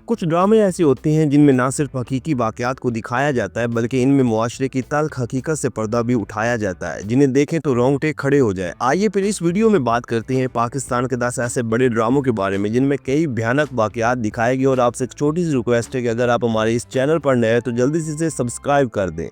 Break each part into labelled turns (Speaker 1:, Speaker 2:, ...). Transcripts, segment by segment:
Speaker 1: کچھ ڈرامے ایسے ہوتے ہیں جن میں نہ صرف حقیقی واقعات کو دکھایا جاتا ہے بلکہ ان میں معاشرے کی تلخ حقیقت سے پردہ بھی اٹھایا جاتا ہے جنہیں دیکھیں تو رونگٹے کھڑے ہو جائے۔ آئیے پھر اس ویڈیو میں بات کرتے ہیں پاکستان کے 10 ایسے بڑے ڈراموں کے بارے میں جن میں کئی بھیانک واقعات دکھائے گئے، اور آپ سے ایک چھوٹی سی ریکویسٹ ہے کہ اگر آپ ہمارے اس چینل پر نئے ہیں تو جلدی سے اسے سبسکرائب کر دیں۔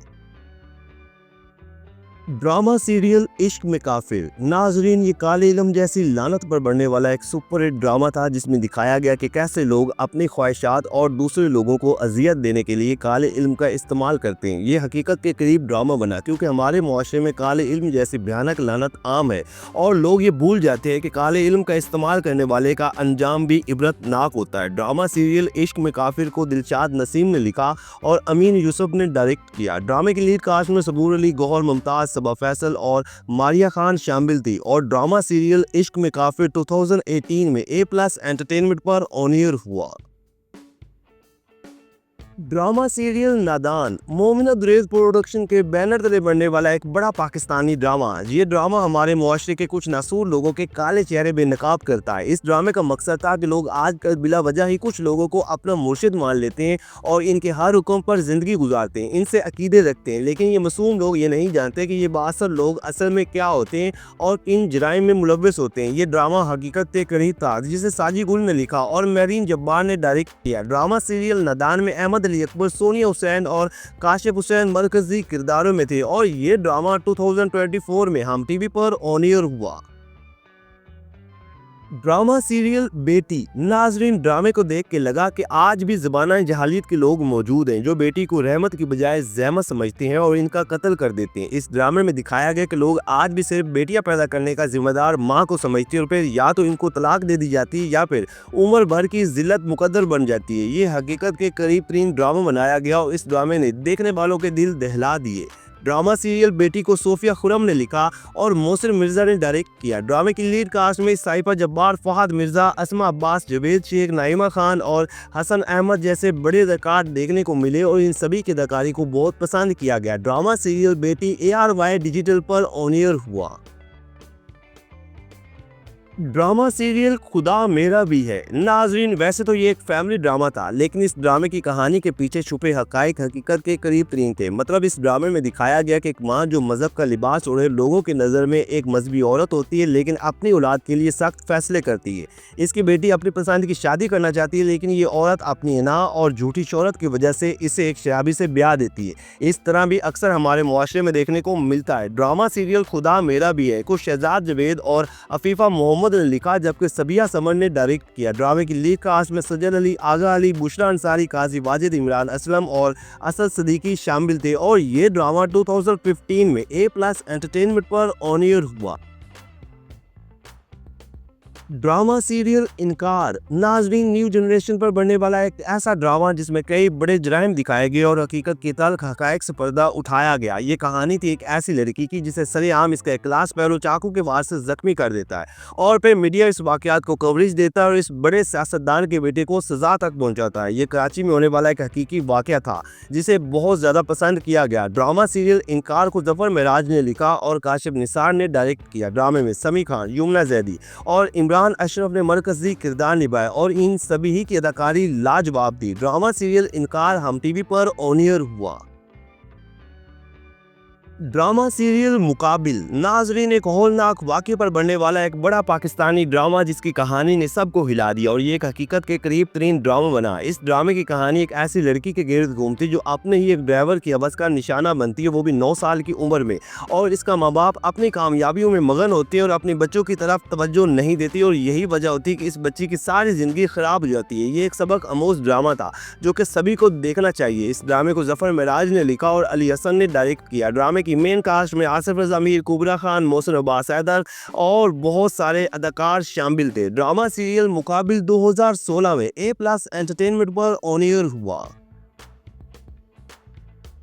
Speaker 1: ڈرامہ سیریل عشق میں کافر۔ ناظرین، یہ کالے علم جیسی لعنت پر بڑھنے والا ایک سپر ہٹ ڈرامہ تھا جس میں دکھایا گیا کہ کیسے لوگ اپنی خواہشات اور دوسرے لوگوں کو اذیت دینے کے لیے کالے علم کا استعمال کرتے ہیں۔ یہ حقیقت کے قریب ڈرامہ بنا کیونکہ ہمارے معاشرے میں کالے علم جیسی بھیانک لعنت عام ہے، اور لوگ یہ بھول جاتے ہیں کہ کالے علم کا استعمال کرنے والے کا انجام بھی عبرت ناک ہوتا ہے۔ ڈرامہ سیریل عشق میں کافر کو دلشاد نسیم نے لکھا اور امین یوسف نے ڈائریکٹ کیا۔ ڈرامے کی لیڈ کاسٹ میں صبور علی، گوہر ممتاز، صبا فیصل اور ماریہ خان شامل تھی، اور ڈرامہ سیریل عشق میں کافر 2018 میں A+ انٹرٹینمنٹ پر آن ایئر ہوا۔ Drama serial Nadaan Momina دریز production کے بینر تلے بننے والا ایک بڑا پاکستانی ڈرامہ۔ یہ ڈرامہ ہمارے معاشرے کے کچھ ناسور لوگوں کے کالے چہرے بے نقاب کرتا ہے۔ اس ڈرامے کا مقصد تھا کہ لوگ آج کل بلا وجہ ہی کچھ لوگوں کو اپنا مرشد مان لیتے ہیں اور ان کے ہر حکم پر زندگی گزارتے ہیں، ان سے عقیدے رکھتے ہیں، لیکن یہ معصوم لوگ یہ نہیں جانتے کہ یہ بااثر لوگ اصل میں کیا ہوتے ہیں اور کن جرائم میں ملوث ہوتے ہیں۔ یہ ڈرامہ حقیقت کے قریب تھا جسے ساجد گل نے لکھا اور میرین جبار نے ڈائریکٹ کیا۔ ڈرامہ سیریل نادان میں احمد علی اکبر، سونیا حسین اور کاشف حسین مرکزی کرداروں میں تھے، اور یہ ڈرامہ 2024 میں ہم T V per on air ہوا۔ ڈرامہ سیریل بیٹی۔ ناظرین، ڈرامے کو دیکھ کے لگا کہ آج بھی زبانہ جہالیت کے لوگ موجود ہیں جو بیٹی کو رحمت کی بجائے زحمت سمجھتے ہیں اور ان کا قتل کر دیتے ہیں۔ اس ڈرامے میں دکھایا گیا کہ لوگ آج بھی صرف بیٹیاں پیدا کرنے کا ذمہ دار ماں کو سمجھتے ہیں، اور پھر یا تو ان کو طلاق دے دی جاتی ہے یا پھر عمر بھر کی ذلت مقدر بن جاتی ہے۔ یہ حقیقت کے قریب ترین ڈرامہ بنایا گیا اور اس ڈرامے نے دیکھنے والوں کے دل دہلا دیے۔ ڈرامہ سیریل بیٹی کو صوفیہ خرم نے لکھا اور محسن مرزا نے ڈائریکٹ کیا۔ ڈرامے کی لیڈ کاسٹ میں سائفہ جبار، فہد مرزا، اسما عباس، جاوید شیخ، نائمہ خان اور حسن احمد جیسے بڑے اداکار دیکھنے کو ملے، اور ان سبھی کی اداکاری کو بہت پسند کیا گیا۔ ڈرامہ سیریل بیٹی ARY digital per on air ہوا۔ ڈرامہ سیریل خدا میرا بھی ہے۔ ناظرین، ویسے تو یہ ایک فیملی ڈرامہ تھا، لیکن اس ڈرامے کی کہانی کے پیچھے چھپے حقائق حقیقت کے قریب ترین تھے۔ مطلب اس ڈرامے میں دکھایا گیا کہ ایک ماں جو مذہب کا لباس اوڑھے لوگوں کی نظر میں ایک مذہبی عورت ہوتی ہے، لیکن اپنی اولاد کے لیے سخت فیصلے کرتی ہے۔ اس کی بیٹی اپنی پسند کی شادی کرنا چاہتی ہے، لیکن یہ عورت اپنی انا اور جھوٹی شہرت کی وجہ سے اسے ایک شرابی سے بیاہ دیتی ہے۔ اس طرح بھی اکثر ہمارے معاشرے میں دیکھنے کو ملتا ہے۔ ڈرامہ سیریل خدا میرا بھی ہے کو شہزاد جاوید اور عفیفہ محمد نے لکھا، جبکہ سبیہ سمر نے ڈائریکٹ کیا۔ ڈرامے کی لیڈ کاسٹ میں سجل علی، آغا علی، بشرا انصاری، قاضی واجد، عمران اسلم اور اسد صدیقی شامل تھے، اور یہ ڈرامہ 2015 میں A+ انٹرٹینمنٹ پر آن ایئر ہوا۔ Drama serial Inkaar. ناظرین، نیو جنریشن پر بننے والا ایک ایسا ڈرامہ جس میں کئی بڑے جرائم دکھائے گئے اور حقیقت کی تلخ حقائق سے پردہ اٹھایا گیا۔ یہ کہانی تھی ایک ایسی لڑکی کی جسے سرے عام اس کا ایک کلاس فیلو چاقو کے وار سے زخمی کر دیتا ہے، اور پھر میڈیا اس واقعات کو کوریج دیتا ہے اور اس بڑے سیاستدان کے بیٹے کو سزا تک پہنچاتا ہے۔ یہ کراچی میں ہونے والا ایک حقیقی واقعہ تھا جسے بہت زیادہ پسند کیا گیا۔ ڈرامہ سیریل انکار کو ظفر معراج نے لکھا اور کاشف نثار نے ڈائریکٹ کیا۔ ڈرامے میں سمی خان، یمنا زیدی اور عمران اشرف نے مرکزی کردار نبھائے، اور ان سبھی کی اداکاری لاجواب تھی۔ ڈرامہ سیریل انکار ہم T V per on air ہوا۔ ڈرامہ سیریل مقابل۔ ناظرین، ایک ہولناک واقعے پر بننے والا ایک بڑا پاکستانی ڈرامہ جس کی کہانی نے سب کو ہلا دیا اور یہ ایک حقیقت کے قریب ترین ڈرامہ بنا۔ اس ڈرامے کی کہانی ایک ایسی لڑکی کے گرد گھومتی جو اپنے ہی ایک ڈرائیور کی حوث کا نشانہ بنتی ہے، وہ بھی 9 سال کی عمر میں، اور اس کا ماں باپ اپنی کامیابیوں میں مگن ہوتے ہیں اور اپنے بچوں کی طرف توجہ نہیں دیتی، اور یہی وجہ ہوتی ہے کہ اس بچی کی ساری زندگی خراب ہو جاتی ہے۔ یہ ایک سبق آموز ڈرامہ تھا جو کہ سبھی کو دیکھنا چاہیے۔ اس ڈرامے کو ظفر معراج نے لکھا اور علی حسن نے ڈائریکٹ کیا۔ ڈرامے کی مین کاسٹ میں آصف رضا میر، کبرا خان، محسن عباس حیدر اور بہت سارے اداکار شامل تھے۔ ڈرامہ سیریل مقابل 2016 میں A+ انٹرٹینمنٹ پر آن ایئر ہوا۔